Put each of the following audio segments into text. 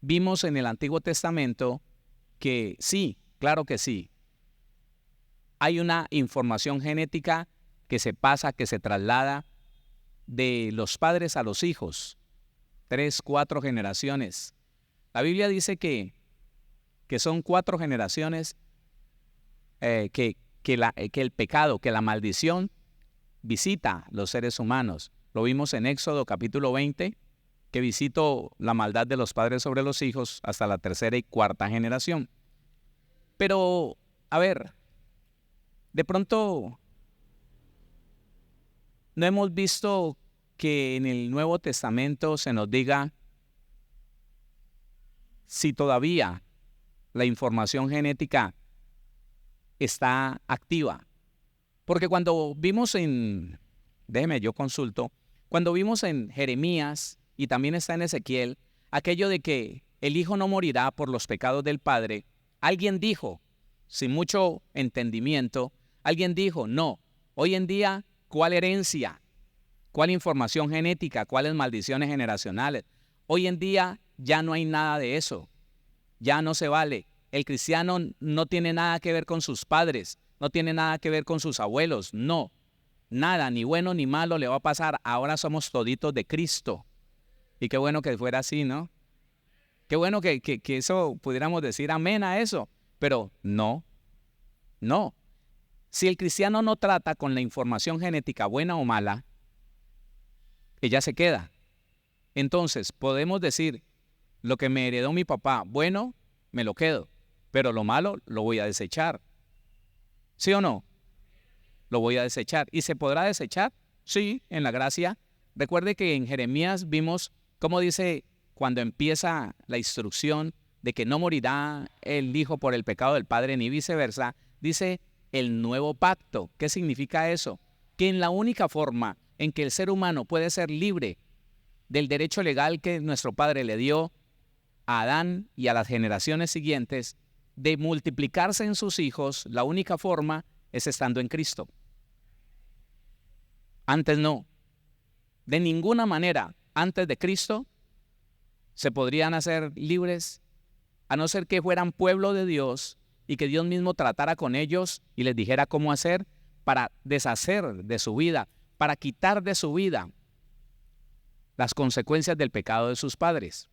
vimos en el Antiguo Testamento que sí, claro que sí, hay una información genética que se pasa, que se traslada de los padres a los hijos, 3, 4 generaciones. La Biblia dice que son 4 generaciones que el pecado, que la maldición visita los seres humanos. Lo vimos en Éxodo capítulo 20, que visitó la maldad de los padres sobre los hijos hasta la 3ª y 4ª generación. Pero, a ver, de pronto no hemos visto que en el Nuevo Testamento se nos diga si todavía la información genética está activa. Porque cuando vimos cuando vimos en Jeremías y también está en Ezequiel, aquello de que el hijo no morirá por los pecados del padre, alguien dijo, sin mucho entendimiento, alguien dijo, no, hoy en día, ¿cuál herencia? ¿Cuál información genética? ¿Cuáles maldiciones generacionales? Hoy en día ya no hay nada de eso, ya no se vale. El cristiano no tiene nada que ver con sus padres, no tiene nada que ver con sus abuelos, no. Nada, ni bueno ni malo le va a pasar. Ahora somos toditos de Cristo. Y qué bueno que fuera así, ¿no? Qué bueno que eso pudiéramos decir amén a eso. Pero no. Si el cristiano no trata con la información genética buena o mala, ella se queda. Entonces, podemos decir, lo que me heredó mi papá, bueno, me lo quedo. Pero lo malo lo voy a desechar. ¿Sí o no? Lo voy a desechar. ¿Y se podrá desechar? Sí, en la gracia. Recuerde que en Jeremías vimos cómo dice cuando empieza la instrucción de que no morirá el hijo por el pecado del padre ni viceversa, dice el nuevo pacto. ¿Qué significa eso? Que en la única forma en que el ser humano puede ser libre del derecho legal que nuestro padre le dio a Adán y a las generaciones siguientes de multiplicarse en sus hijos, la única forma es estando en Cristo. Antes no. De ninguna manera, antes de Cristo, se podrían hacer libres, a no ser que fueran pueblo de Dios y que Dios mismo tratara con ellos y les dijera cómo hacer para deshacer de su vida, para quitar de su vida las consecuencias del pecado de sus padres.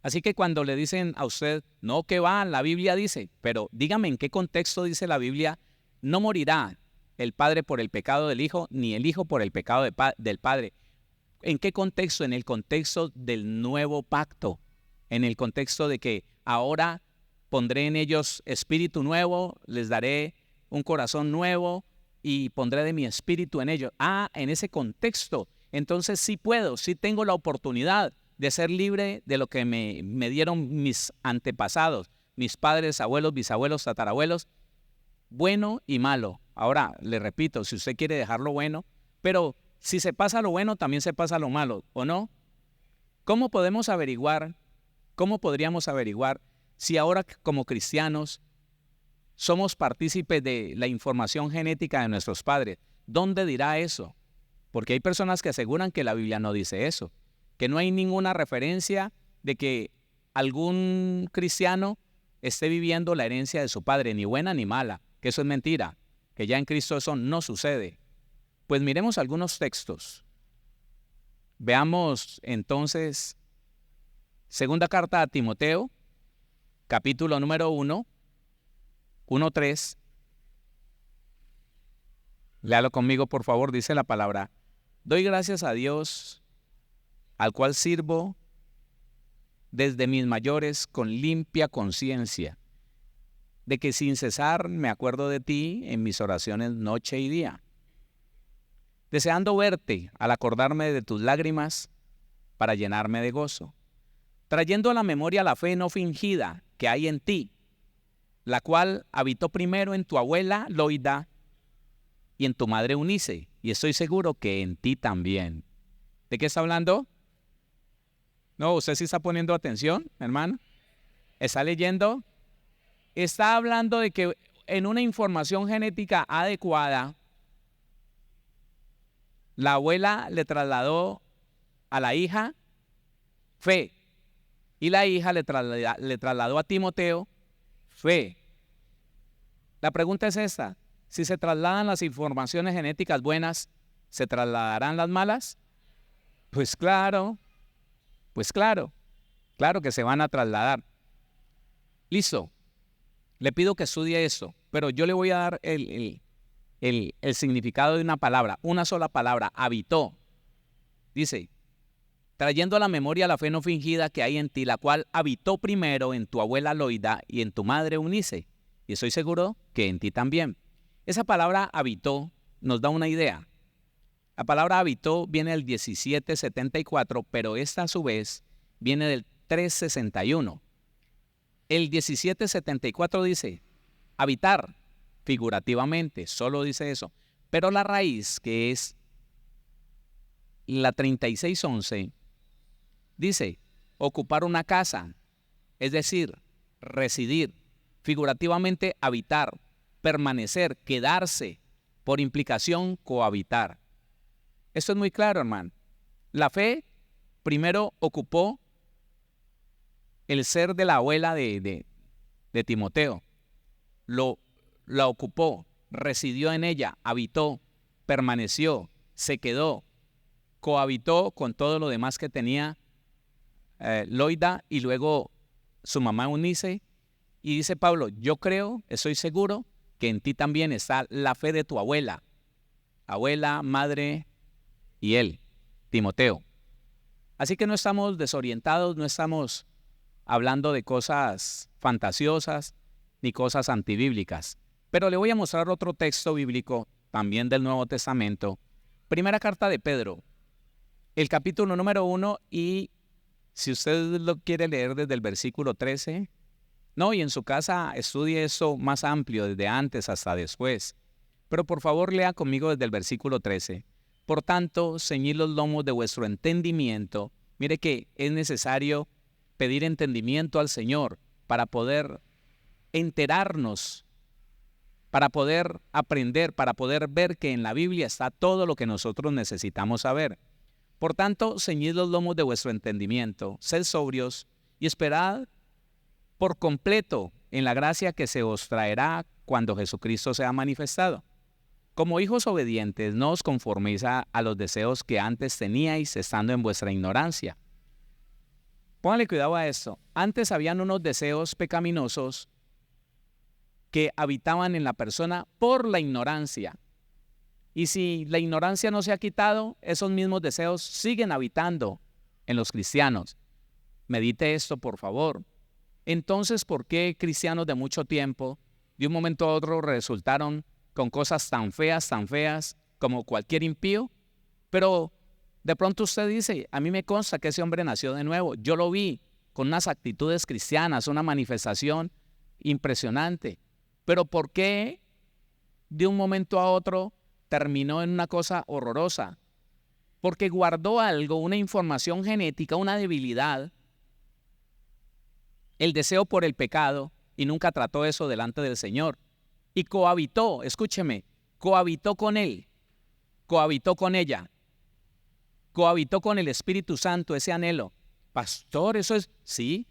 Así que cuando le dicen a usted, no, que va, la Biblia dice, pero dígame en qué contexto dice la Biblia, no morirá el padre por el pecado del hijo, ni el hijo por el pecado del padre. ¿En qué contexto? En el contexto del nuevo pacto, en el contexto de que ahora pondré en ellos espíritu nuevo, les daré un corazón nuevo y pondré de mi espíritu en ellos. En ese contexto, entonces sí puedo, sí tengo la oportunidad de ser libre de lo que me dieron mis antepasados, mis padres, abuelos, bisabuelos, tatarabuelos, bueno y malo. Ahora, le repito, si usted quiere dejar lo bueno, pero si se pasa lo bueno, también se pasa lo malo, ¿o no? ¿Cómo podríamos averiguar si ahora como cristianos somos partícipes de la información genética de nuestros padres? ¿Dónde dirá eso? Porque hay personas que aseguran que la Biblia no dice eso, que no hay ninguna referencia de que algún cristiano esté viviendo la herencia de su padre, ni buena ni mala, que eso es mentira, que ya en Cristo eso no sucede. Pues miremos algunos textos. Veamos entonces, segunda carta a Timoteo, capítulo número 1, 1:3. Léalo conmigo, por favor, dice la palabra. Doy gracias a Dios, al cual sirvo desde mis mayores con limpia conciencia, de que sin cesar me acuerdo de ti en mis oraciones noche y día, deseando verte al acordarme de tus lágrimas para llenarme de gozo, trayendo a la memoria la fe no fingida que hay en ti, la cual habitó primero en tu abuela Loida y en tu madre Eunice, y estoy seguro que en ti también. ¿De qué está hablando? No, usted sí está poniendo atención, hermano. ¿Está leyendo? Está hablando de que en una información genética adecuada, la abuela le trasladó a la hija fe, Y la hija le trasladó a Timoteo fe. La pregunta es esta: si se trasladan las informaciones genéticas buenas, ¿se trasladarán las malas? Pues claro, claro que se van a trasladar. Listo, le pido que estudie esto, pero yo le voy a dar el significado de una palabra, una sola palabra: habitó. Dice: trayendo a la memoria la fe no fingida que hay en ti, la cual habitó primero en tu abuela Loida y en tu madre Eunice, y estoy seguro que en ti también. Esa palabra habitó nos da una idea. La palabra habitó viene del 1774, pero esta a su vez viene del 361. El 1774 dice habitar, figurativamente, solo dice eso, pero la raíz, que es la 3611, dice ocupar una casa, es decir, residir, figurativamente habitar, permanecer, quedarse, por implicación cohabitar. Esto es muy claro, hermano. La fe primero ocupó el ser de la abuela de Timoteo, la ocupó, residió en ella, habitó, permaneció, se quedó, cohabitó con todo lo demás que tenía Loida y luego su mamá Eunice. Y dice Pablo: yo creo, estoy seguro que en ti también está la fe de tu abuela, madre y él, Timoteo. Así que no estamos desorientados, no estamos hablando de cosas fantasiosas ni cosas antibíblicas. Pero le voy a mostrar otro texto bíblico, también del Nuevo Testamento. Primera carta de Pedro, el capítulo número 1, y si usted lo quiere leer desde el versículo 13, y en su casa estudie eso más amplio, desde antes hasta después. Pero por favor lea conmigo desde el versículo 13. Por tanto, ceñid los lomos de vuestro entendimiento. Mire que es necesario pedir entendimiento al Señor para poder enterarnos, para poder aprender, para poder ver que en la Biblia está todo lo que nosotros necesitamos saber. Por tanto, ceñid los lomos de vuestro entendimiento, sed sobrios y esperad por completo en la gracia que se os traerá cuando Jesucristo sea manifestado. Como hijos obedientes, no os conforméis a los deseos que antes teníais estando en vuestra ignorancia. Póngale cuidado a esto. Antes habían unos deseos pecaminosos que habitaban en la persona por la ignorancia. Y si la ignorancia no se ha quitado, esos mismos deseos siguen habitando en los cristianos. Medite esto, por favor. Entonces, ¿por qué cristianos de mucho tiempo, de un momento a otro, resultaron con cosas tan feas, como cualquier impío? Pero de pronto usted dice: a mí me consta que ese hombre nació de nuevo. Yo lo vi con unas actitudes cristianas, una manifestación impresionante. Pero ¿por qué de un momento a otro terminó en una cosa horrorosa? Porque guardó algo, una información genética, una debilidad, el deseo por el pecado, y nunca trató eso delante del Señor. Y cohabitó, escúcheme, cohabitó con él, cohabitó con ella, cohabitó con el Espíritu Santo, ese anhelo. Pastor, eso es, sí.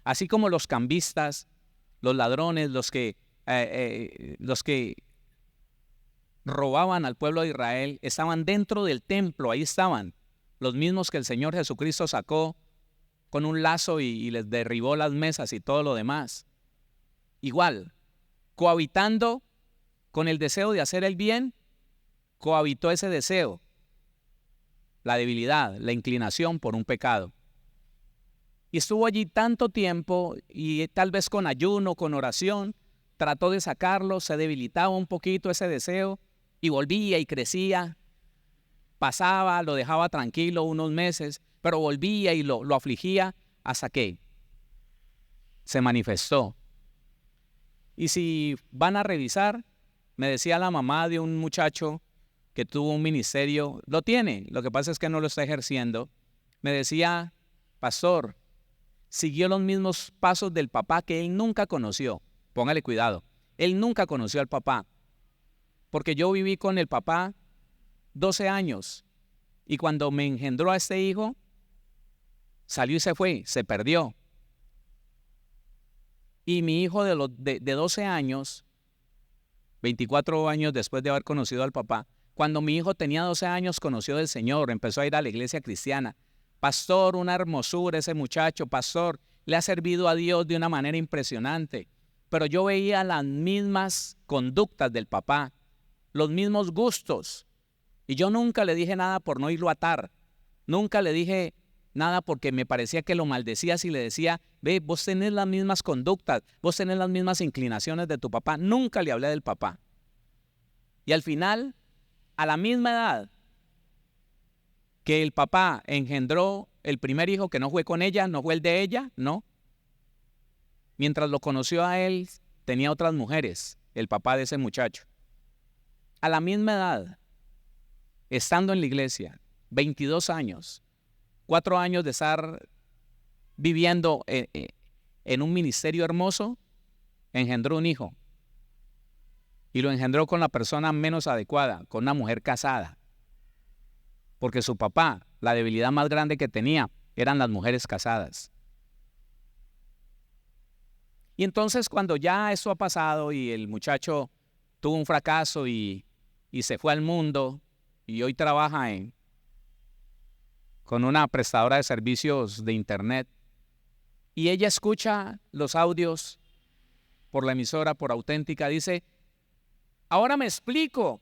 Así como los cambistas, los ladrones, los que robaban al pueblo de Israel, estaban dentro del templo, ahí estaban, los mismos que el Señor Jesucristo sacó con un lazo y les derribó las mesas y todo lo demás. Igual, cohabitando con el deseo de hacer el bien, cohabitó ese deseo, la debilidad, la inclinación por un pecado. Y estuvo allí tanto tiempo, y tal vez con ayuno, con oración, trató de sacarlo, se debilitaba un poquito ese deseo, y volvía y crecía, pasaba, lo dejaba tranquilo unos meses, pero volvía y lo afligía hasta que se manifestó. Y si van a revisar, me decía la mamá de un muchacho que tuvo un ministerio, lo tiene, lo que pasa es que no lo está ejerciendo, me decía: pastor, siguió los mismos pasos del papá que él nunca conoció. Póngale cuidado, él nunca conoció al papá, porque yo viví con el papá 12 años, y cuando me engendró a este hijo, salió y se fue, se perdió. Y mi hijo de 12 años, 24 años después de haber conocido al papá, cuando mi hijo tenía 12 años conoció del Señor, empezó a ir a la iglesia cristiana. Pastor, una hermosura ese muchacho, pastor, le ha servido a Dios de una manera impresionante. Pero yo veía las mismas conductas del papá, los mismos gustos. Y yo nunca le dije nada por no irlo a atar. Nunca le dije nada porque me parecía que lo maldecía si le decía, ve, vos tenés las mismas conductas, vos tenés las mismas inclinaciones de tu papá. Nunca le hablé del papá. Y al final, a la misma edad que el papá engendró el primer hijo, que no fue con ella, no fue el de ella, no. Mientras lo conoció a él, tenía otras mujeres, el papá de ese muchacho. A la misma edad, estando en la iglesia, 22 años, 4 años de estar viviendo en un ministerio hermoso, engendró un hijo. Y lo engendró con la persona menos adecuada, con una mujer casada. Porque su papá, la debilidad más grande que tenía, eran las mujeres casadas. Y entonces cuando ya eso ha pasado y el muchacho tuvo un fracaso y se fue al mundo y hoy trabaja con una prestadora de servicios de internet, y ella escucha los audios por la emisora, por Auténtica, dice, ahora me explico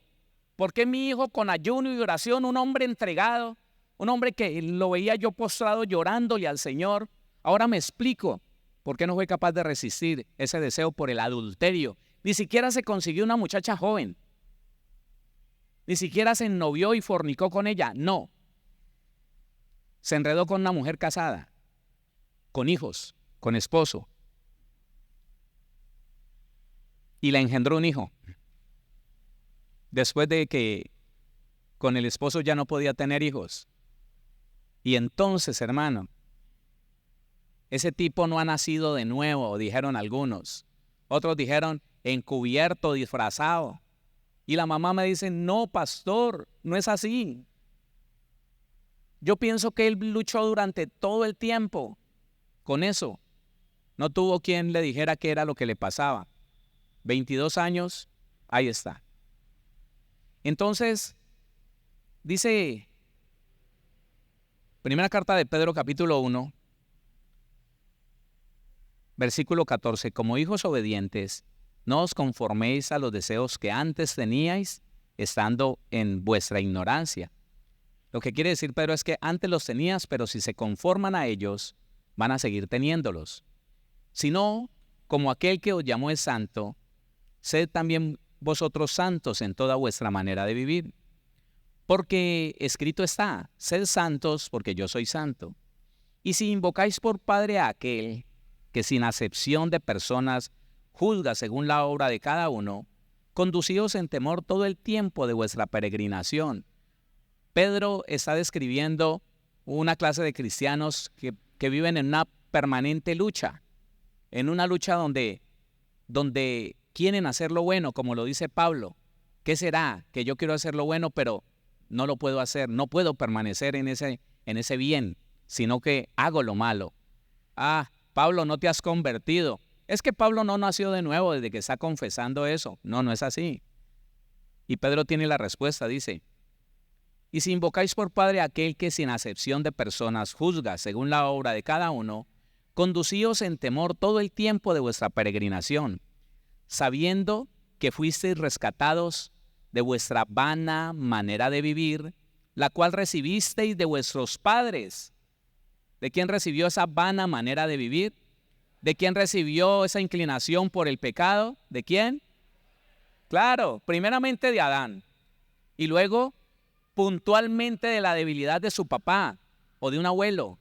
por qué mi hijo con ayuno y oración, un hombre entregado, un hombre que lo veía yo postrado llorándole al Señor, ahora me explico por qué no fue capaz de resistir ese deseo por el adulterio. Ni siquiera se consiguió una muchacha joven, ni siquiera se ennovió y fornicó con ella, no. Se enredó con una mujer casada, con hijos, con esposo, y le engendró un hijo. Después de que con el esposo ya no podía tener hijos. Y entonces, hermano, ese tipo no ha nacido de nuevo, dijeron algunos. Otros dijeron encubierto, disfrazado. Y la mamá me dice, no, pastor, no es así. Yo pienso que él luchó durante todo el tiempo con eso. No tuvo quien le dijera qué era lo que le pasaba. 22 años, ahí está. Entonces, dice, primera carta de Pedro, capítulo 1, versículo 14, como hijos obedientes, no os conforméis a los deseos que antes teníais, estando en vuestra ignorancia. Lo que quiere decir Pedro es que antes los tenías, pero si se conforman a ellos, van a seguir teniéndolos. Sino, como aquel que os llamó es santo, sed también vosotros santos en toda vuestra manera de vivir. Porque escrito está, sed santos porque yo soy santo. Y si invocáis por Padre a aquel que sin acepción de personas juzga según la obra de cada uno, conducíos en temor todo el tiempo de vuestra peregrinación. Pedro está describiendo una clase de cristianos que viven en una permanente lucha, en una lucha donde quieren hacer lo bueno, como lo dice Pablo. ¿Qué será? Que yo quiero hacer lo bueno, pero no lo puedo hacer, no puedo permanecer en ese bien, sino que hago lo malo. Ah, Pablo, no te has convertido. Es que Pablo no nació de nuevo desde que está confesando eso. No, no es así. Y Pedro tiene la respuesta, dice, y si invocáis por Padre a aquel que sin acepción de personas juzga según la obra de cada uno, conducíos en temor todo el tiempo de vuestra peregrinación, sabiendo que fuisteis rescatados de vuestra vana manera de vivir, la cual recibisteis de vuestros padres. ¿De quién recibió esa vana manera de vivir? ¿De quién recibió esa inclinación por el pecado? ¿De quién? Claro, primeramente de Adán, y luego puntualmente de la debilidad de su papá, o de un abuelo,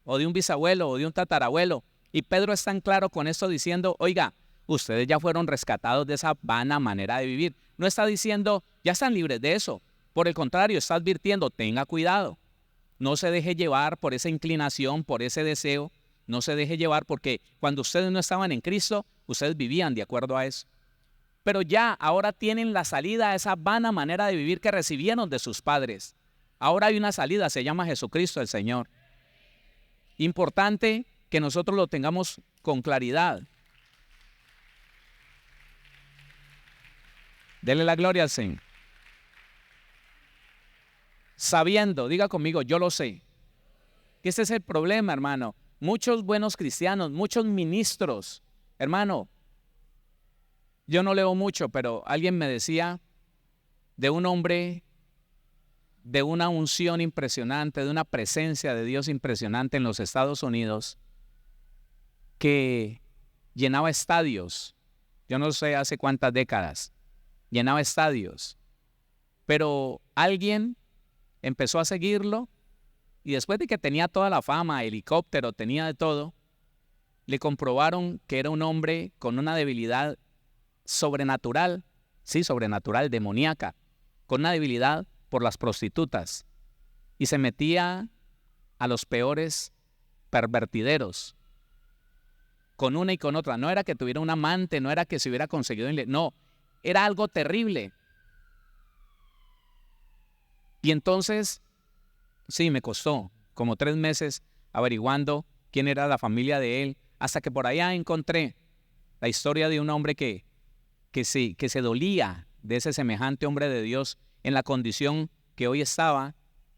o de un bisabuelo, o de un tatarabuelo. Y Pedro es tan claro con esto diciendo, oiga, ustedes ya fueron rescatados de esa vana manera de vivir. No está diciendo, ya están libres de eso. Por el contrario, está advirtiendo, tenga cuidado. No se deje llevar por esa inclinación, por ese deseo. No se deje llevar porque cuando ustedes no estaban en Cristo, ustedes vivían de acuerdo a eso. Pero ya, ahora tienen la salida a esa vana manera de vivir que recibieron de sus padres. Ahora hay una salida, se llama Jesucristo el Señor. Importante que nosotros lo tengamos con claridad. Dele la gloria al Señor. Sabiendo, diga conmigo, yo lo sé. Ese es el problema, hermano. Muchos buenos cristianos, muchos ministros, hermano, yo no leo mucho, pero alguien me decía de un hombre, de una unción impresionante, de una presencia de Dios impresionante en los Estados Unidos, que llenaba estadios. Yo no sé hace cuántas décadas, llenaba estadios. Pero alguien empezó a seguirlo y después de que tenía toda la fama, helicóptero, tenía de todo, le comprobaron que era un hombre con una debilidad sobrenatural, sí, sobrenatural, demoníaca, con una debilidad por las prostitutas y se metía a los peores pervertideros, con una y con otra. No era que tuviera un amante, no era que se hubiera conseguido, no, era algo terrible. Y entonces, sí, me costó como 3 meses averiguando quién era la familia de él, hasta que por allá encontré la historia de un hombre que se dolía de ese semejante hombre de Dios en la condición que hoy estaba.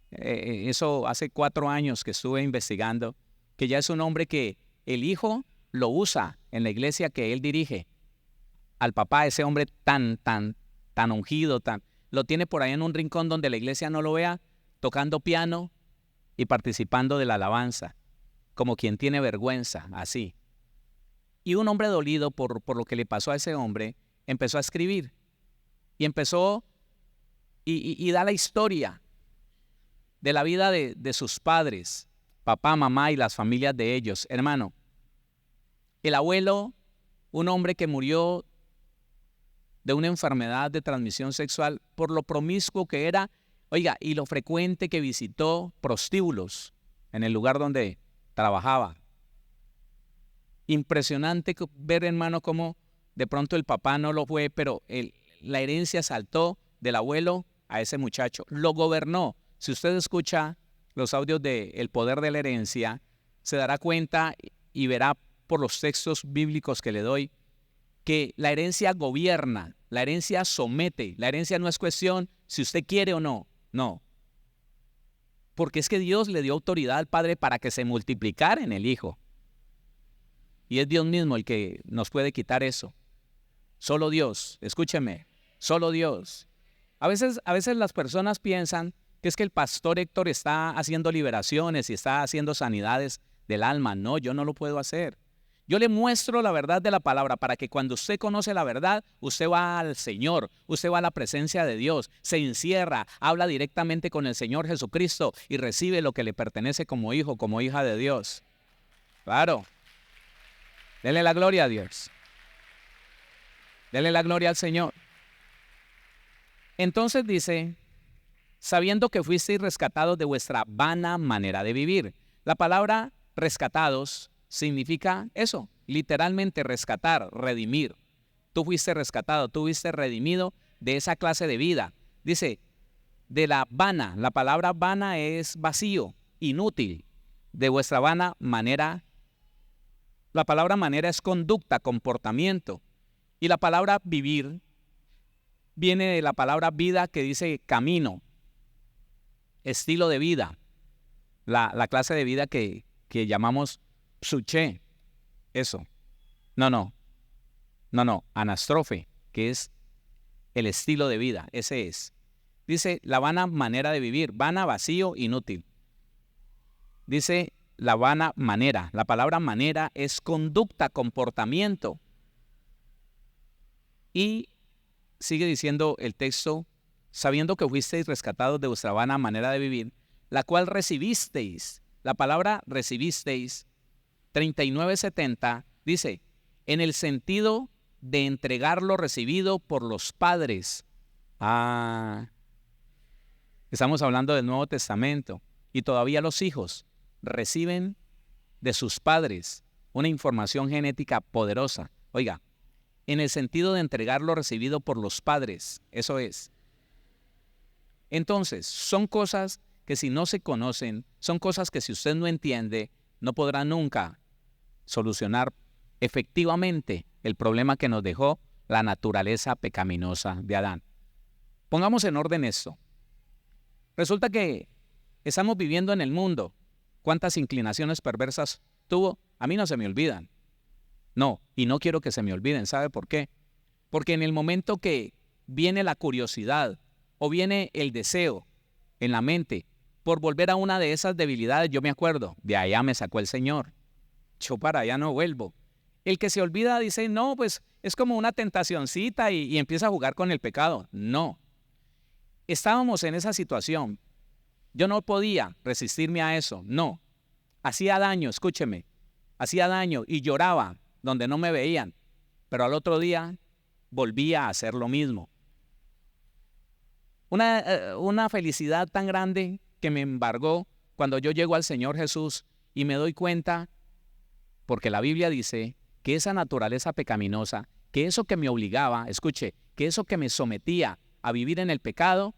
Eso hace 4 años que estuve investigando, que ya es un hombre que el hijo lo usa en la iglesia que él dirige. Al papá, ese hombre tan ungido, lo tiene por ahí en un rincón donde la iglesia no lo vea, tocando piano y participando de la alabanza, como quien tiene vergüenza, así. Y un hombre dolido por lo que le pasó a ese hombre, empezó a escribir y empezó y da la historia de la vida de sus padres, papá, mamá y las familias de ellos. Hermano, el abuelo, un hombre que murió de una enfermedad de transmisión sexual por lo promiscuo que era, oiga, y lo frecuente que visitó prostíbulos en el lugar donde trabajaba. Impresionante ver, hermano, cómo de pronto el papá no lo fue, pero la herencia saltó del abuelo a ese muchacho. Lo gobernó. Si usted escucha los audios de El Poder de la Herencia, se dará cuenta y verá por los textos bíblicos que le doy que la herencia gobierna, la herencia somete. La herencia no es cuestión si usted quiere o no, no. Porque es que Dios le dio autoridad al Padre para que se multiplicara en el Hijo. Y es Dios mismo el que nos puede quitar eso. Solo Dios, escúcheme, solo Dios. A veces las personas piensan que es que el pastor Héctor está haciendo liberaciones y está haciendo sanidades del alma. No, yo no lo puedo hacer. Yo le muestro la verdad de la palabra para que cuando usted conoce la verdad, usted va al Señor, usted va a la presencia de Dios, se encierra, habla directamente con el Señor Jesucristo y recibe lo que le pertenece como hijo, como hija de Dios. Claro. Denle la gloria a Dios. Denle la gloria al Señor. Entonces dice, sabiendo que fuisteis rescatados de vuestra vana manera de vivir. La palabra rescatados significa eso, literalmente rescatar, redimir. Tú fuiste rescatado, tú fuiste redimido de esa clase de vida. Dice, de la vana, la palabra vana es vacío, inútil, de vuestra vana manera. La palabra manera es conducta, comportamiento. Y la palabra vivir viene de la palabra vida que dice camino, estilo de vida, la clase de vida que llamamos psuché, eso. No, anastrofe, que es el estilo de vida, ese es. Dice la vana manera de vivir, vana, vacío, inútil. Dice la vana manera, la palabra manera es conducta, comportamiento. Y sigue diciendo el texto, sabiendo que fuisteis rescatados de vuestra vana manera de vivir, la cual recibisteis. La palabra recibisteis, 3970, dice, en el sentido de entregar lo recibido por los padres. Estamos hablando del Nuevo Testamento. Y todavía los hijos reciben de sus padres una información genética poderosa. Oiga, en el sentido de entregar lo recibido por los padres, eso es. Entonces, son cosas que si no se conocen, son cosas que si usted no entiende, no podrá nunca solucionar efectivamente el problema que nos dejó la naturaleza pecaminosa de Adán. Pongamos en orden esto. Resulta que estamos viviendo en el mundo. ¿Cuántas inclinaciones perversas tuvo? A mí no se me olvidan. No, y no quiero que se me olviden. ¿Sabe por qué? Porque en el momento que viene la curiosidad o viene el deseo en la mente por volver a una de esas debilidades, yo me acuerdo, de allá me sacó el Señor. Yo para allá no vuelvo. El que se olvida dice, no, pues es como una tentacioncita y empieza a jugar con el pecado. No. Estábamos en esa situación. Yo no podía resistirme a eso. No. Hacía daño, escúcheme. Hacía daño y lloraba donde no me veían. Pero al otro día volvía a hacer lo mismo. Una felicidad tan grande que me embargó cuando yo llego al Señor Jesús y me doy cuenta, porque la Biblia dice que esa naturaleza pecaminosa, que eso que me obligaba, escuche, que eso que me sometía a vivir en el pecado,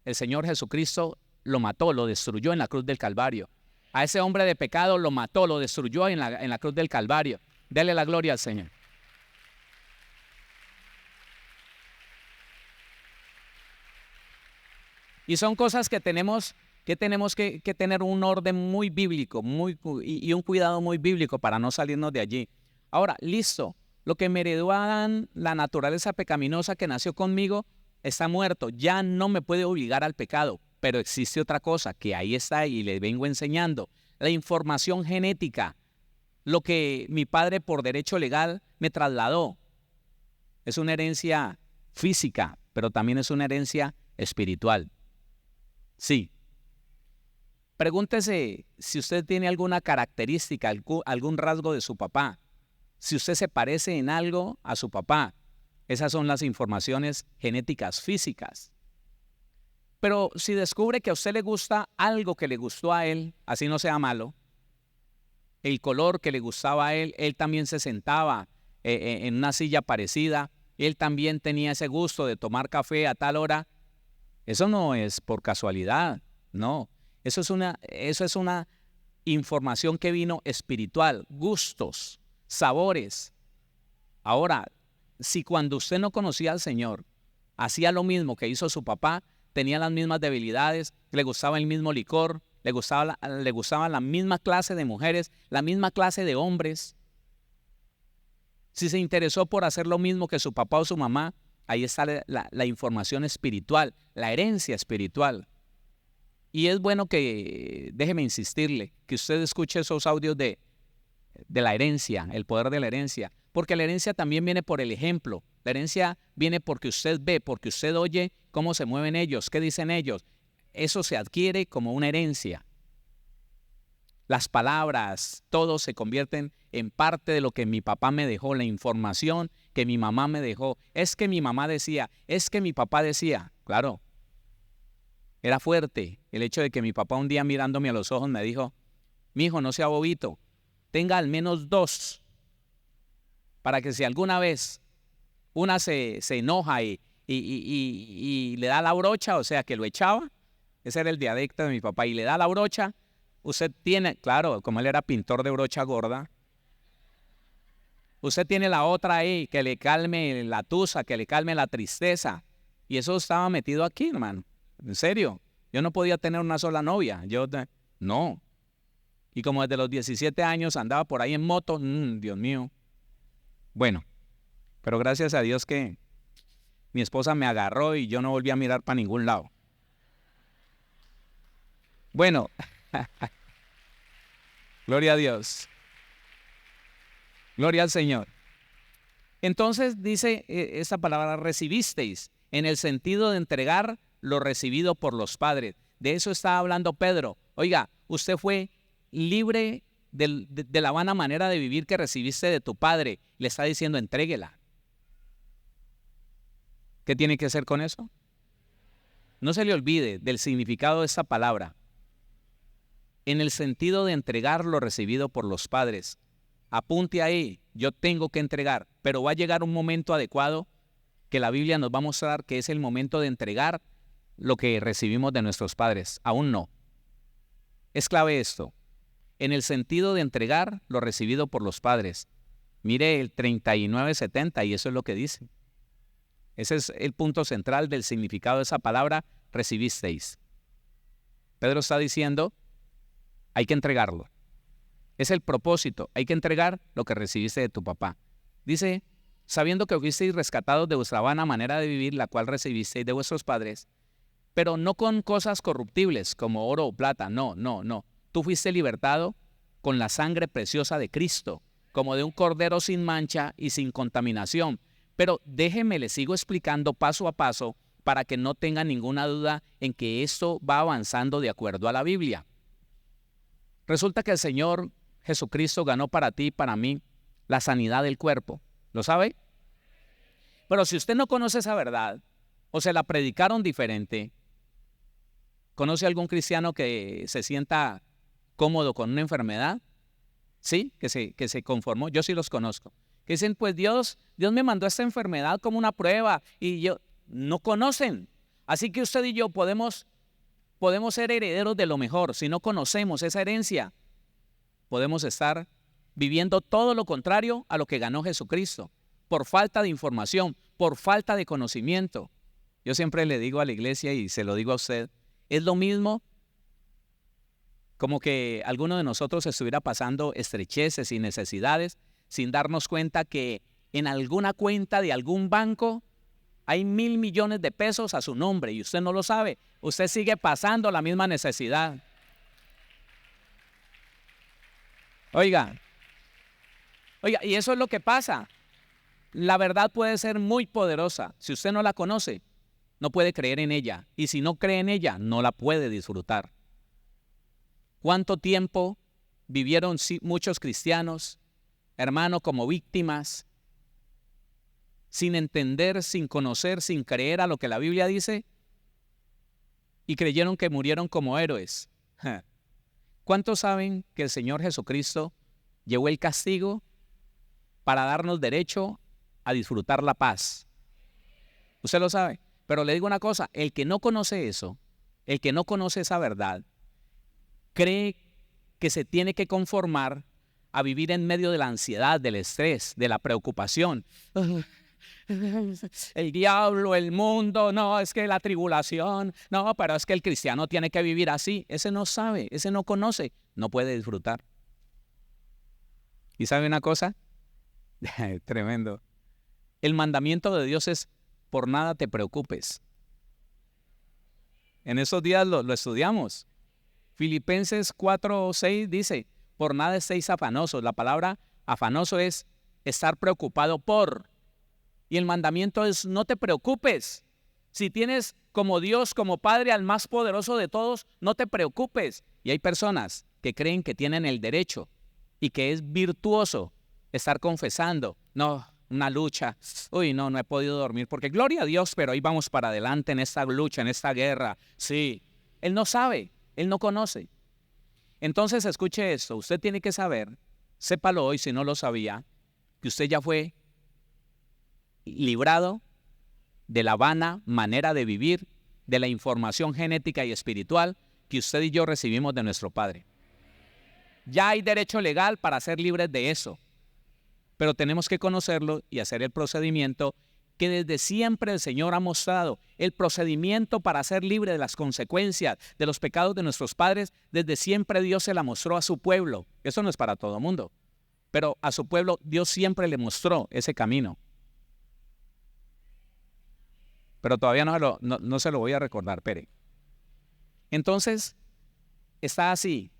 el Señor Jesucristo lo mató, lo destruyó en la cruz del Calvario. A ese hombre de pecado lo mató, lo destruyó en la cruz del Calvario. Dele la gloria al Señor. Y son cosas que tenemos que tener un orden muy bíblico y un cuidado muy bíblico para no salirnos de allí. Ahora, listo, lo que me heredó Adán, la naturaleza pecaminosa que nació conmigo, está muerto. Ya no me puede obligar al pecado, pero existe otra cosa que ahí está y le vengo enseñando. La información genética, lo que mi padre por derecho legal me trasladó. Es una herencia física, pero también es una herencia espiritual. Sí. Pregúntese si usted tiene alguna característica, algún rasgo de su papá. Si usted se parece en algo a su papá. Esas son las informaciones genéticas físicas. Pero si descubre que a usted le gusta algo que le gustó a él, así no sea malo, el color que le gustaba a él también se sentaba en una silla parecida, él también tenía ese gusto de tomar café a tal hora. Eso no es por casualidad, no. Eso es una información que vino espiritual, gustos, sabores. Ahora, si cuando usted no conocía al Señor, hacía lo mismo que hizo su papá, tenía las mismas debilidades, le gustaba el mismo licor, le gustaba la misma clase de mujeres, la misma clase de hombres. Si se interesó por hacer lo mismo que su papá o su mamá, ahí está la información espiritual, la herencia espiritual. Y es bueno que, déjeme insistirle, que usted escuche esos audios de la herencia, el poder de la herencia, porque la herencia también viene por el ejemplo. La herencia viene porque usted ve, porque usted oye cómo se mueven ellos, qué dicen ellos. Eso se adquiere como una herencia. Las palabras, todo se convierten en parte de lo que mi papá me dejó, la información que mi mamá me dejó. Es que mi mamá decía, es que mi papá decía. Claro, era fuerte el hecho de que mi papá un día mirándome a los ojos me dijo, mijo, no sea bobito, tenga al menos 2, para que si alguna vez una se enoja y le da la brocha, o sea que lo echaba, ese era el dialecto de mi papá, y le da la brocha, usted tiene, claro, como él era pintor de brocha gorda, usted tiene la otra ahí, que le calme la tusa, que le calme la tristeza. Y eso estaba metido aquí, hermano. En serio. Yo no podía tener una sola novia. No. Y como desde los 17 años andaba por ahí en moto, Dios mío. Bueno, pero gracias a Dios que mi esposa me agarró y yo no volví a mirar para ningún lado. Bueno, gloria a Dios. Gloria al Señor. Entonces dice esa palabra, recibisteis, en el sentido de entregar lo recibido por los padres. De eso está hablando Pedro. Oiga, usted fue libre de la vana manera de vivir que recibiste de tu padre. Le está diciendo, entréguela. ¿Qué tiene que hacer con eso? No se le olvide del significado de esa palabra. En el sentido de entregar lo recibido por los padres. Apunte ahí, yo tengo que entregar, pero va a llegar un momento adecuado que la Biblia nos va a mostrar que es el momento de entregar lo que recibimos de nuestros padres. Aún no. Es clave esto. en el sentido de entregar lo recibido por los padres. Mire el 39:70 y eso es lo que dice. Ese es el punto central del significado de esa palabra, recibisteis. Pedro está diciendo, hay que entregarlo. Es el propósito, hay que entregar lo que recibiste de tu papá. Dice, sabiendo que fuisteis rescatados de vuestra vana manera de vivir, la cual recibisteis de vuestros padres, pero no con cosas corruptibles como oro o plata, no. Tú fuiste libertado con la sangre preciosa de Cristo, como de un cordero sin mancha y sin contaminación. Pero déjeme, le sigo explicando paso a paso para que no tenga ninguna duda en que esto va avanzando de acuerdo a la Biblia. Resulta que el Señor Jesucristo ganó para ti y para mí la sanidad del cuerpo. ¿Lo sabe? Pero si usted no conoce esa verdad o se la predicaron diferente, ¿conoce algún cristiano que se sienta cómodo con una enfermedad? ¿Sí? Que se conformó. Yo sí los conozco. Que dicen, pues Dios me mandó esta enfermedad como una prueba y yo no conocen. Así que usted y yo podemos ser herederos de lo mejor. Si no conocemos esa herencia, podemos estar viviendo todo lo contrario a lo que ganó Jesucristo, por falta de información, por falta de conocimiento. Yo siempre le digo a la iglesia y se lo digo a usted, es lo mismo como que alguno de nosotros estuviera pasando estrecheces y necesidades sin darnos cuenta que en alguna cuenta de algún banco hay 1.000 millones de pesos a su nombre y usted no lo sabe. Usted sigue pasando la misma necesidad. Oiga, y eso es lo que pasa. La verdad puede ser muy poderosa. Si usted no la conoce, no puede creer en ella. Y si no cree en ella, no la puede disfrutar. ¿Cuánto tiempo vivieron muchos cristianos, hermano, como víctimas, sin entender, sin conocer, sin creer a lo que la Biblia dice? Y creyeron que murieron como héroes. ¿Cuántos saben que el Señor Jesucristo llevó el castigo para darnos derecho a disfrutar la paz? Usted lo sabe. Pero le digo una cosa, el que no conoce eso, el que no conoce esa verdad, cree que se tiene que conformar a vivir en medio de la ansiedad, del estrés, de la preocupación. El diablo, el mundo, no, es que la tribulación, no, pero es que el cristiano tiene que vivir así. Ese no sabe, ese no conoce, no puede disfrutar. ¿Y sabe una cosa? Tremendo. El mandamiento de Dios es, por nada te preocupes. En esos días lo estudiamos. Filipenses 4:6 dice, por nada estéis afanosos. La palabra afanoso es estar preocupado por. Y el mandamiento es, no te preocupes. Si tienes como Dios, como Padre al más poderoso de todos, no te preocupes. Y hay personas que creen que tienen el derecho y que es virtuoso estar confesando. No, una lucha. Uy, no he podido dormir porque gloria a Dios, pero ahí vamos para adelante en esta lucha, en esta guerra. Sí, él no sabe, él no conoce. Entonces escuche esto, usted tiene que saber, sépalo hoy si no lo sabía, que usted ya fue librado de la vana manera de vivir, de la información genética y espiritual que usted y yo recibimos de nuestro Padre. Ya hay derecho legal para ser libres de eso, pero tenemos que conocerlo y hacer el procedimiento que desde siempre el Señor ha mostrado. El procedimiento para ser libre de las consecuencias de los pecados de nuestros padres, desde siempre Dios se la mostró a su pueblo. Eso no es para todo mundo, pero a su pueblo Dios siempre le mostró ese camino. Pero todavía no se lo voy a recordar, Pere. Entonces, está así.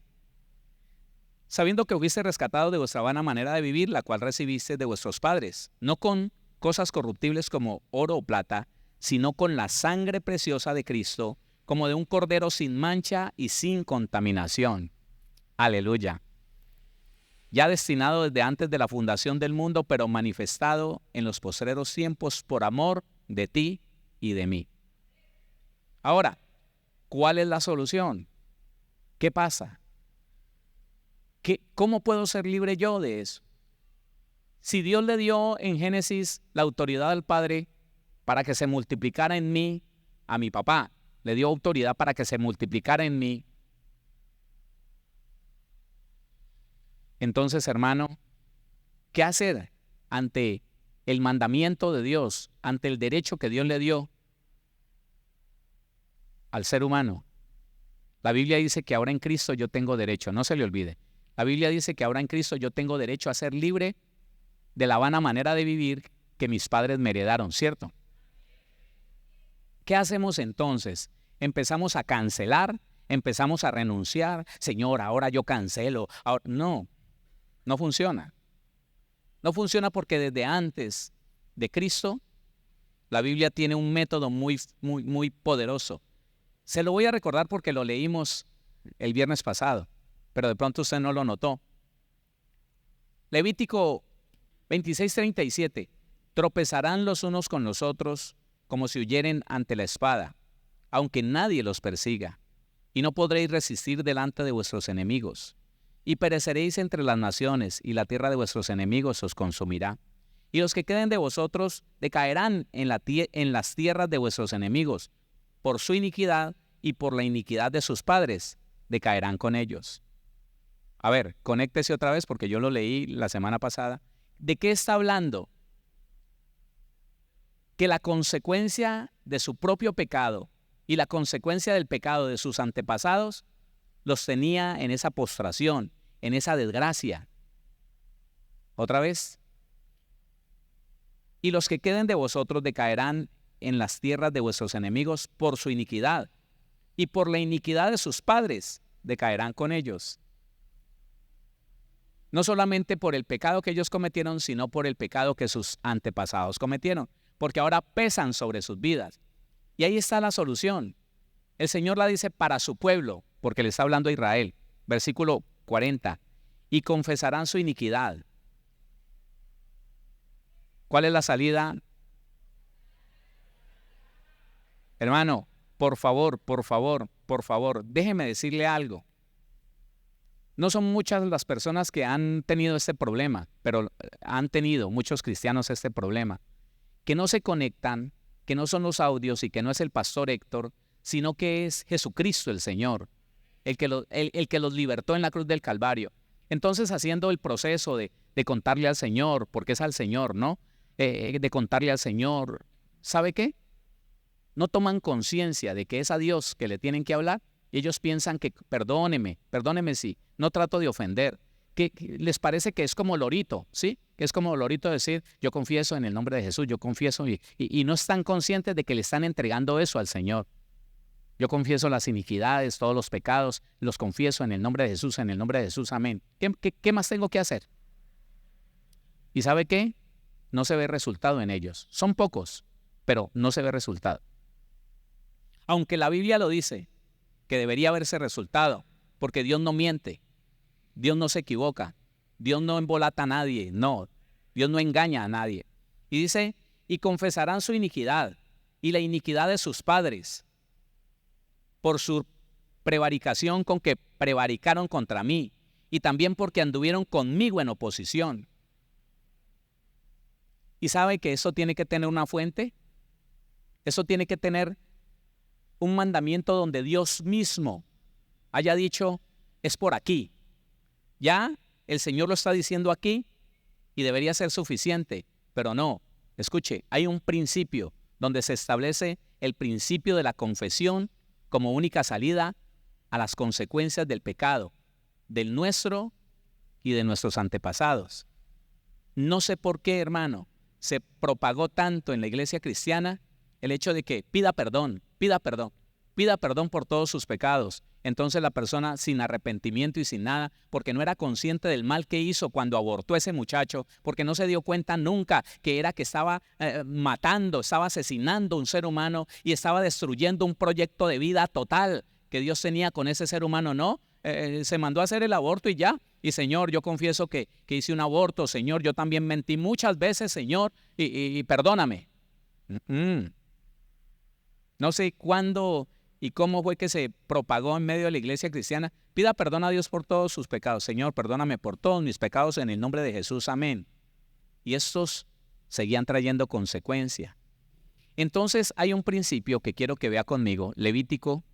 Sabiendo que fuiste rescatado de vuestra vana manera de vivir, la cual recibiste de vuestros padres, no con cosas corruptibles como oro o plata, sino con la sangre preciosa de Cristo, como de un cordero sin mancha y sin contaminación. Aleluya. Ya destinado desde antes de la fundación del mundo, pero manifestado en los postreros tiempos por amor de ti y de mí. Ahora, ¿cuál es la solución? ¿Qué pasa? ¿Cómo puedo ser libre yo de eso? Si Dios le dio en Génesis la autoridad al Padre para que se multiplicara en mí, a mi papá, le dio autoridad para que se multiplicara en mí. Entonces, hermano, ¿qué hacer ante el mandamiento de Dios, ante el derecho que Dios le dio al ser humano? La Biblia dice que ahora en Cristo yo tengo derecho, no se le olvide. La Biblia dice que ahora en Cristo yo tengo derecho a ser libre de la vana manera de vivir que mis padres me heredaron, ¿cierto? ¿Qué hacemos entonces? Empezamos a cancelar, empezamos a renunciar. Señor, ahora yo cancelo. No, no funciona. No funciona porque desde antes de Cristo, la Biblia tiene un método muy poderoso. Se lo voy a recordar porque lo leímos el viernes pasado, pero de pronto usted no lo notó. Levítico 26:37. Tropezarán los unos con los otros como si huyeren ante la espada, aunque nadie los persiga, y no podréis resistir delante de vuestros enemigos. Y pereceréis entre las naciones, y la tierra de vuestros enemigos os consumirá. Y los que queden de vosotros decaerán en las tierras de vuestros enemigos, por su iniquidad y por la iniquidad de sus padres, decaerán con ellos. A ver, conéctese otra vez porque yo lo leí la semana pasada. ¿De qué está hablando? Que la consecuencia de su propio pecado y la consecuencia del pecado de sus antepasados los tenía en esa postración, en esa desgracia. Otra vez. Y los que queden de vosotros decaerán en las tierras de vuestros enemigos por su iniquidad, y por la iniquidad de sus padres decaerán con ellos. No solamente por el pecado que ellos cometieron, sino por el pecado que sus antepasados cometieron, porque ahora pesan sobre sus vidas. Y ahí está la solución. El Señor la dice para su pueblo, porque le está hablando a Israel. Versículo 40. Y confesarán su iniquidad. ¿Cuál es la salida? Hermano, por favor, déjeme decirle algo. No son muchas las personas que han tenido este problema, pero han tenido muchos cristianos este problema, que no se conectan, que no son los audios y que no es el pastor Héctor, sino que es Jesucristo el Señor, el que los libertó en la cruz del Calvario. Entonces, haciendo el proceso de contarle al Señor, porque es al Señor, ¿no? De contarle al Señor, ¿sabe qué? No toman conciencia de que es a Dios que le tienen que hablar y ellos piensan que perdóneme si no trato de ofender, que les parece que es como lorito, ¿sí? Que es como lorito decir, yo confieso en el nombre de Jesús, yo confieso y no están conscientes de que le están entregando eso al Señor. Yo confieso las iniquidades, todos los pecados, los confieso en el nombre de Jesús, amén. ¿Qué más tengo que hacer? ¿Y sabe qué? No se ve resultado en ellos. Son pocos, pero no se ve resultado. Aunque la Biblia lo dice, que debería verse resultado, porque Dios no miente, Dios no se equivoca, Dios no embolata a nadie, no, Dios no engaña a nadie. Y dice, y confesarán su iniquidad y la iniquidad de sus padres, por su prevaricación con que prevaricaron contra mí, y también porque anduvieron conmigo en oposición. ¿Y sabe que eso tiene que tener una fuente? Eso tiene que tener un mandamiento donde Dios mismo haya dicho, es por aquí. Ya el Señor lo está diciendo aquí y debería ser suficiente, pero no. Escuche, hay un principio donde se establece el principio de la confesión como única salida a las consecuencias del pecado, del nuestro y de nuestros antepasados. No sé por qué, hermano, se propagó tanto en la iglesia cristiana el hecho de que pida perdón por todos sus pecados. Entonces la persona sin arrepentimiento y sin nada, porque no era consciente del mal que hizo cuando abortó a ese muchacho, porque no se dio cuenta nunca que estaba matando, estaba asesinando a un ser humano y estaba destruyendo un proyecto de vida total que Dios tenía con ese ser humano, ¿no? Se mandó a hacer el aborto y ya. Y Señor, yo confieso que hice un aborto, Señor, yo también mentí muchas veces, Señor, y perdóname. No sé cuándo y cómo fue que se propagó en medio de la iglesia cristiana. Pida perdón a Dios por todos sus pecados. Señor, perdóname por todos mis pecados en el nombre de Jesús, amén. Y estos seguían trayendo consecuencia. Entonces hay un principio que quiero que vea conmigo, Levítico,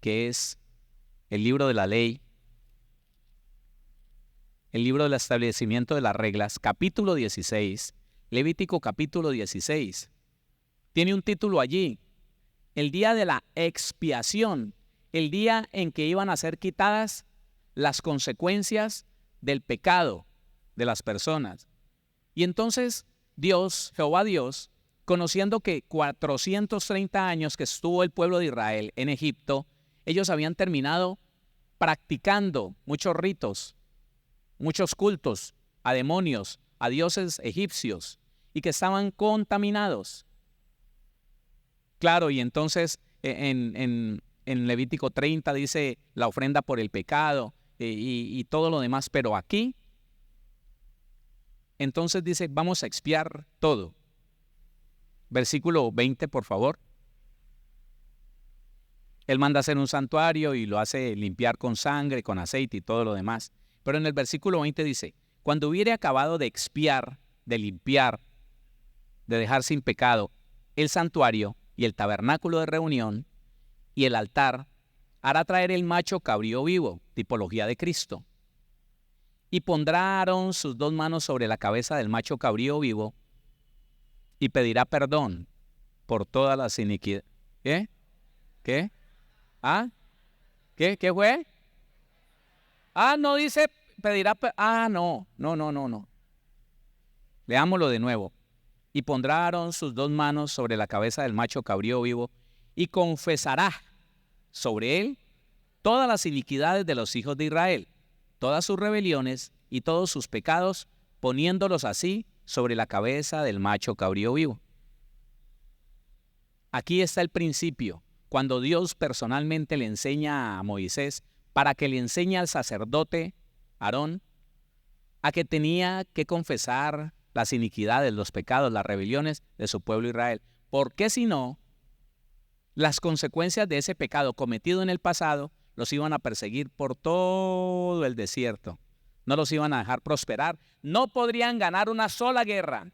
que es el libro de la ley. el libro del establecimiento de las reglas, capítulo 16, Levítico capítulo 16. Tiene un título allí, el día de la expiación, el día en que iban a ser quitadas las consecuencias del pecado de las personas. Y entonces Dios, Jehová Dios, conociendo que 430 años que estuvo el pueblo de Israel en Egipto, ellos habían terminado practicando muchos ritos, muchos cultos a demonios, a dioses egipcios, y que estaban contaminados. Claro, y entonces en Levítico 30 dice la ofrenda por el pecado y todo lo demás, pero aquí, entonces dice, vamos a expiar todo. Versículo 20, por favor. Él manda hacer un santuario y lo hace limpiar con sangre, con aceite y todo lo demás. Pero en el versículo 20 dice, cuando hubiere acabado de expiar, de limpiar, de dejar sin pecado el santuario y el tabernáculo de reunión y el altar, hará traer el macho cabrío vivo, tipología de Cristo. Y pondrá Aarón sus 2 manos sobre la cabeza del macho cabrío vivo y pedirá perdón por todas las iniquidades. ¿Qué? ¿Qué? ¿Ah? ¿Qué? ¿Qué fue? Ah, no dice pedirá. No. Leámoslo de nuevo. Y pondrá Aarón sus 2 manos sobre la cabeza del macho cabrío vivo y confesará sobre él todas las iniquidades de los hijos de Israel, todas sus rebeliones y todos sus pecados, poniéndolos así sobre la cabeza del macho cabrío vivo. Aquí está el principio, cuando Dios personalmente le enseña a Moisés, para que le enseñe al sacerdote Aarón, a que tenía que confesar las iniquidades, los pecados, las rebeliones de su pueblo Israel. Porque si no, las consecuencias de ese pecado cometido en el pasado los iban a perseguir por todo el desierto. No los iban a dejar prosperar. No podrían ganar una sola guerra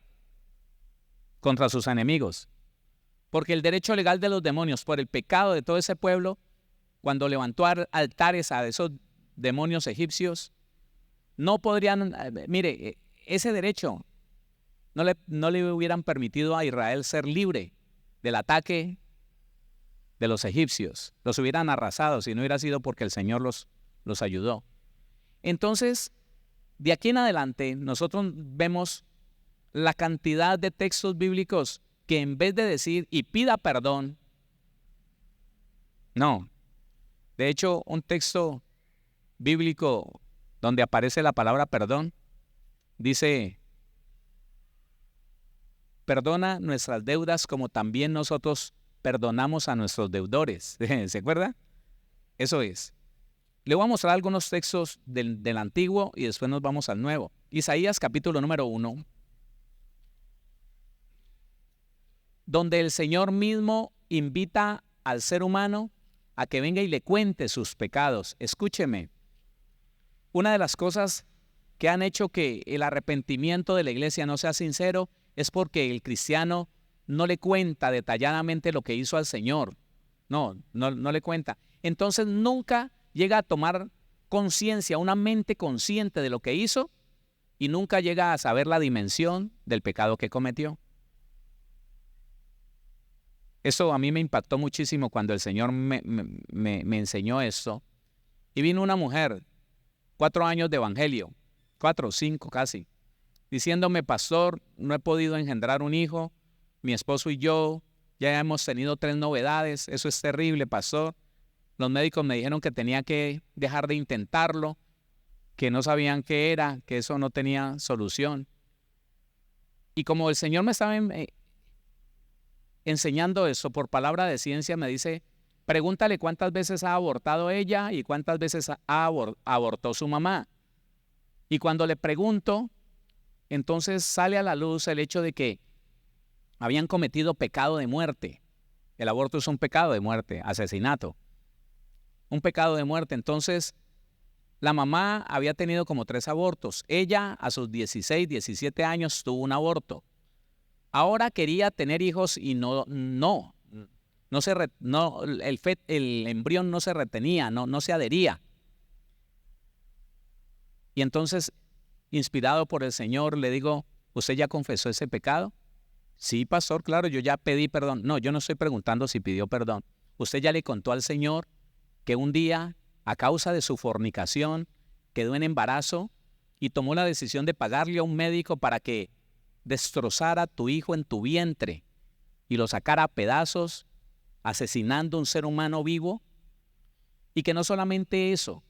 contra sus enemigos. Porque el derecho legal de los demonios por el pecado de todo ese pueblo, cuando levantó altares a esos demonios egipcios, no podrían, mire, ese derecho no le hubieran permitido a Israel ser libre del ataque de los egipcios. Los hubieran arrasado si no hubiera sido porque el Señor los ayudó. Entonces, de aquí en adelante, nosotros vemos la cantidad de textos bíblicos que en vez de decir y pida perdón, no. De hecho, un texto bíblico donde aparece la palabra perdón, dice, perdona nuestras deudas como también nosotros perdonamos a nuestros deudores. ¿Se acuerda? Eso es. Le voy a mostrar algunos textos del Antiguo y después nos vamos al Nuevo. Isaías capítulo número 1, donde el Señor mismo invita al ser humano a que venga y le cuente sus pecados. Escúcheme, una de las cosas que han hecho que el arrepentimiento de la iglesia no sea sincero es porque el cristiano no le cuenta detalladamente lo que hizo al Señor. No le cuenta. Entonces nunca llega a tomar conciencia, una mente consciente de lo que hizo y nunca llega a saber la dimensión del pecado que cometió. Eso a mí me impactó muchísimo cuando el Señor me enseñó esto. Y vino una mujer, 4 años de evangelio, 4 o 5 casi, diciéndome, pastor, no he podido engendrar un hijo, mi esposo y yo ya hemos tenido 3 novedades, eso es terrible, pastor. Los médicos me dijeron que tenía que dejar de intentarlo, que no sabían qué era, que eso no tenía solución. Y como el Señor me estaba enseñando eso por palabra de ciencia, me dice, pregúntale cuántas veces ha abortado ella y cuántas veces abortó su mamá. Y cuando le pregunto, entonces sale a la luz el hecho de que habían cometido pecado de muerte. El aborto es un pecado de muerte, asesinato. Un pecado de muerte. Entonces, la mamá había tenido como 3 abortos. Ella a sus 16, 17 años tuvo un aborto. Ahora quería tener hijos y el embrión no se retenía, no se adhería. Y entonces inspirado por el Señor, le digo, ¿usted ya confesó ese pecado? Sí, pastor, claro, yo ya pedí perdón. No, yo no estoy preguntando si pidió perdón. Usted ya le contó al Señor que un día, a causa de su fornicación, quedó en embarazo y tomó la decisión de pagarle a un médico para que destrozara a tu hijo en tu vientre y lo sacara a pedazos, asesinando a un ser humano vivo. Y que no solamente eso,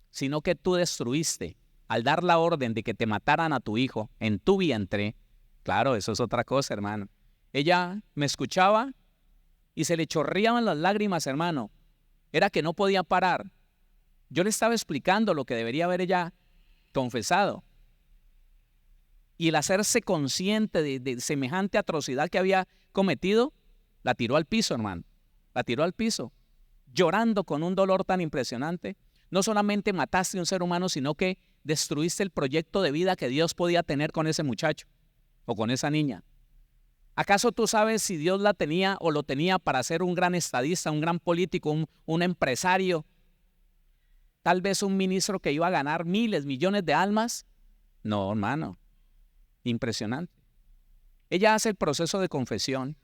sino que tú destruiste, al dar la orden de que te mataran a tu hijo en tu vientre. Claro, eso es otra cosa, hermano. Ella me escuchaba y se le chorreaban las lágrimas, hermano. Era que no podía parar. Yo le estaba explicando lo que debería haber ella confesado. Y el hacerse consciente de semejante atrocidad que había cometido, la tiró al piso, hermano. La tiró al piso, llorando con un dolor tan impresionante. No solamente mataste a un ser humano, sino que destruiste el proyecto de vida que Dios podía tener con ese muchacho o con esa niña. ¿Acaso tú sabes si Dios la tenía o lo tenía para ser un gran estadista, un gran político, un empresario? Tal vez un ministro que iba a ganar miles, millones de almas. No, hermano. Impresionante. Ella hace el proceso de confesión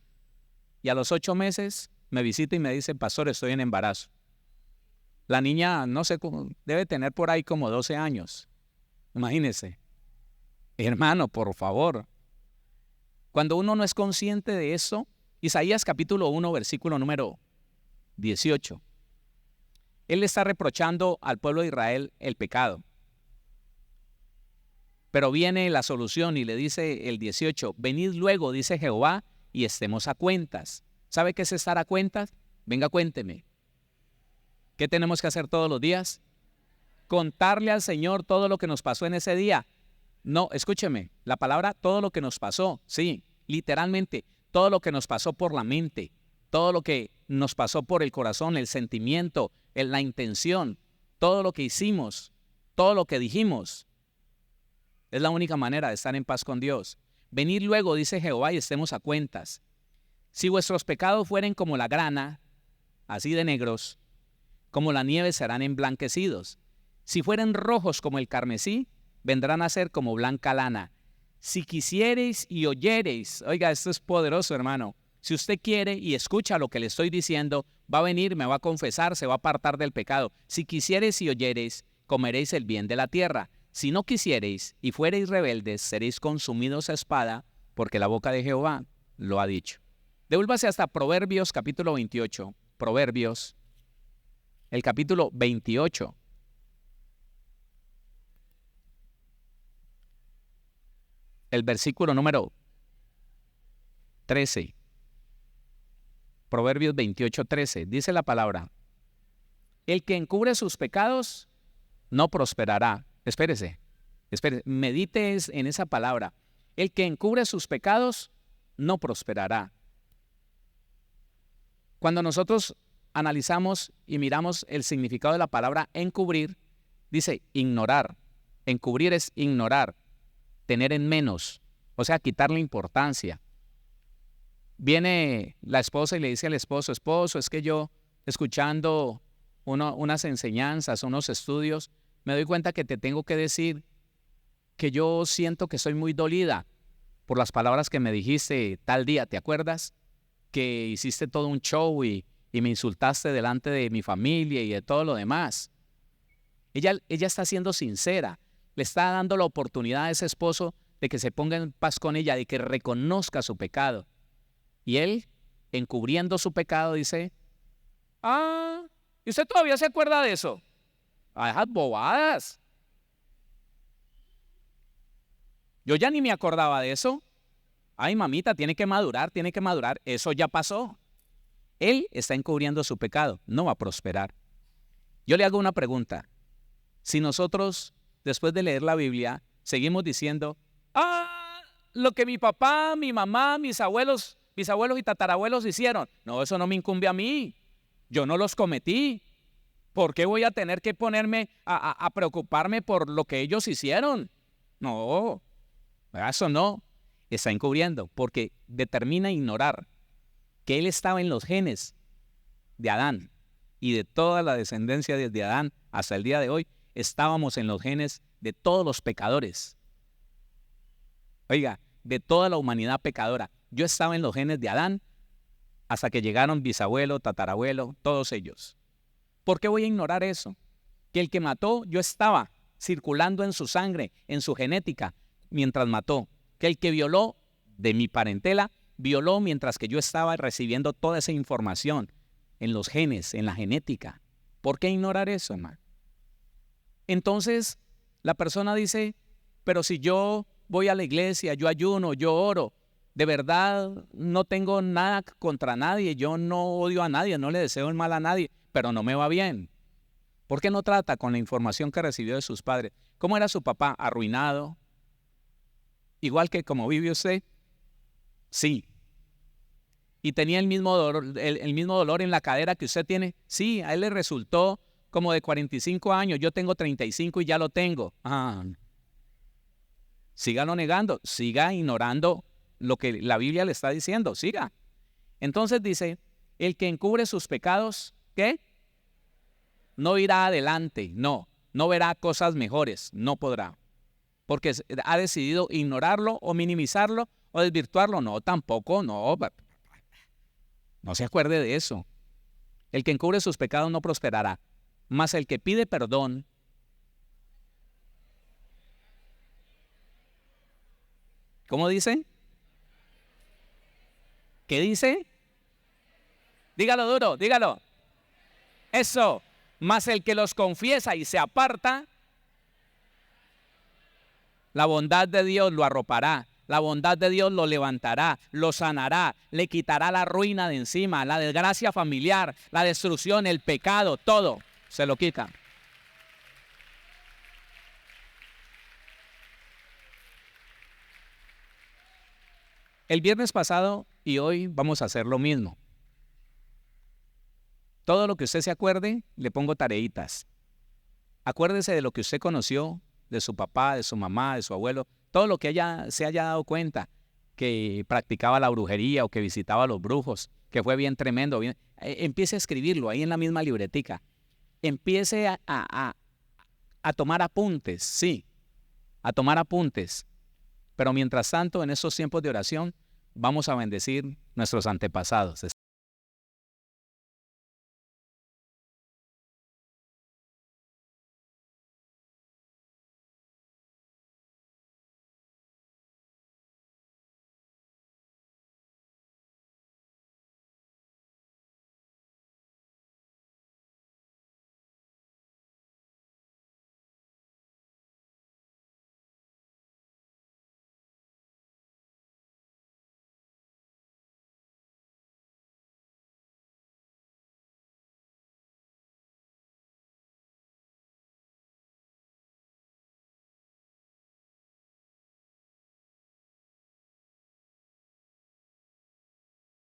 y a los 8 meses me visita y me dice, pastor, estoy en embarazo. La niña, no sé, debe tener por ahí como 12 años. Imagínese. Hermano, por favor. Cuando uno no es consciente de eso, Isaías capítulo 1, versículo número 18. Él le está reprochando al pueblo de Israel el pecado. Pero viene la solución y le dice el 18, venid luego, dice Jehová, y estemos a cuentas. ¿Sabe qué es estar a cuentas? Venga, cuénteme. ¿Qué tenemos que hacer todos los días? Contarle al Señor todo lo que nos pasó en ese día. No, escúcheme, la palabra todo lo que nos pasó, sí, literalmente, todo lo que nos pasó por la mente, todo lo que nos pasó por el corazón, el sentimiento, la intención, todo lo que hicimos, todo lo que dijimos. Es la única manera de estar en paz con Dios. Venid luego, dice Jehová, y estemos a cuentas. Si vuestros pecados fueren como la grana, así de negros, como la nieve serán emblanquecidos. Si fueren rojos como el carmesí, vendrán a ser como blanca lana. Si quisiereis y oyereis, oiga, esto es poderoso, hermano. Si usted quiere y escucha lo que le estoy diciendo, va a venir, me va a confesar, se va a apartar del pecado. Si quisiereis y oyereis, comeréis el bien de la tierra. Si no quisiereis y fuereis rebeldes, seréis consumidos a espada, porque la boca de Jehová lo ha dicho. Devuélvase hasta Proverbios capítulo 28. Proverbios, el capítulo 28. El versículo número 13. Proverbios 28, 13. Dice la palabra, el que encubre sus pecados no prosperará. Espérese, medite en esa palabra. El que encubre sus pecados no prosperará. Cuando nosotros analizamos y miramos el significado de la palabra encubrir, dice ignorar. Encubrir es ignorar, tener en menos, o sea, quitarle importancia. Viene la esposa y le dice al esposo, esposo, es que yo, escuchando unas enseñanzas, unos estudios, me doy cuenta que te tengo que decir que yo siento que soy muy dolida por las palabras que me dijiste tal día, ¿te acuerdas? Que hiciste todo un show y me insultaste delante de mi familia y de todo lo demás. Ella está siendo sincera, le está dando la oportunidad a ese esposo de que se ponga en paz con ella, de que reconozca su pecado. Y él, encubriendo su pecado, dice, ¿y usted todavía se acuerda de eso? Esas bobadas. Yo ya ni me acordaba de eso. Ay, mamita, tiene que madurar. Eso ya pasó. Él está encubriendo su pecado, no va a prosperar. Yo le hago una pregunta. Si nosotros, después de leer la Biblia, seguimos diciendo, lo que mi papá, mi mamá, mis abuelos y tatarabuelos hicieron. No, eso no me incumbe a mí. Yo no los cometí. ¿Por qué voy a tener que ponerme a preocuparme por lo que ellos hicieron? No, eso no. Está encubriendo porque determina ignorar que él estaba en los genes de Adán y de toda la descendencia desde Adán hasta el día de hoy. Estábamos en los genes de todos los pecadores. Oiga, de toda la humanidad pecadora. Yo estaba en los genes de Adán hasta que llegaron bisabuelo, tatarabuelo, todos ellos. ¿Por qué voy a ignorar eso? Que el que mató, yo estaba circulando en su sangre, en su genética, mientras mató. Que el que violó, de mi parentela, violó mientras que yo estaba recibiendo toda esa información en los genes, en la genética. ¿Por qué ignorar eso, hermano? Entonces, la persona dice, pero si yo voy a la iglesia, yo ayuno, yo oro, de verdad no tengo nada contra nadie, yo no odio a nadie, no le deseo el mal a nadie, pero no me va bien. ¿Por qué no trata con la información que recibió de sus padres? ¿Cómo era su papá? ¿Arruinado? ¿Igual que como vive usted? Sí. ¿Y tenía el mismo dolor en la cadera que usted tiene? Sí, a él le resultó como de 45 años, yo tengo 35 y ya lo tengo. Sígalo negando, siga ignorando lo que la Biblia le está diciendo, siga. Entonces dice, el que encubre sus pecados, ¿qué? No irá adelante, no verá cosas mejores, no podrá. Porque ha decidido ignorarlo o minimizarlo o desvirtuarlo. No, tampoco, no se acuerde de eso. El que encubre sus pecados no prosperará, mas el que pide perdón, ¿cómo dice? ¿Qué dice? Dígalo duro, dígalo. Eso, mas el que los confiesa y se aparta, la bondad de Dios lo arropará, la bondad de Dios lo levantará, lo sanará, le quitará la ruina de encima, la desgracia familiar, la destrucción, el pecado, todo se lo quita. El viernes pasado y hoy vamos a hacer lo mismo. Todo lo que usted se acuerde, le pongo tareitas. Acuérdese de lo que usted conoció, de su papá, de su mamá, de su abuelo, todo lo que se haya dado cuenta, que practicaba la brujería o que visitaba a los brujos, que fue bien tremendo. Empiece a escribirlo ahí en la misma libretica. Empiece a tomar apuntes, sí, a tomar apuntes. Pero mientras tanto, en estos tiempos de oración, vamos a bendecir nuestros antepasados.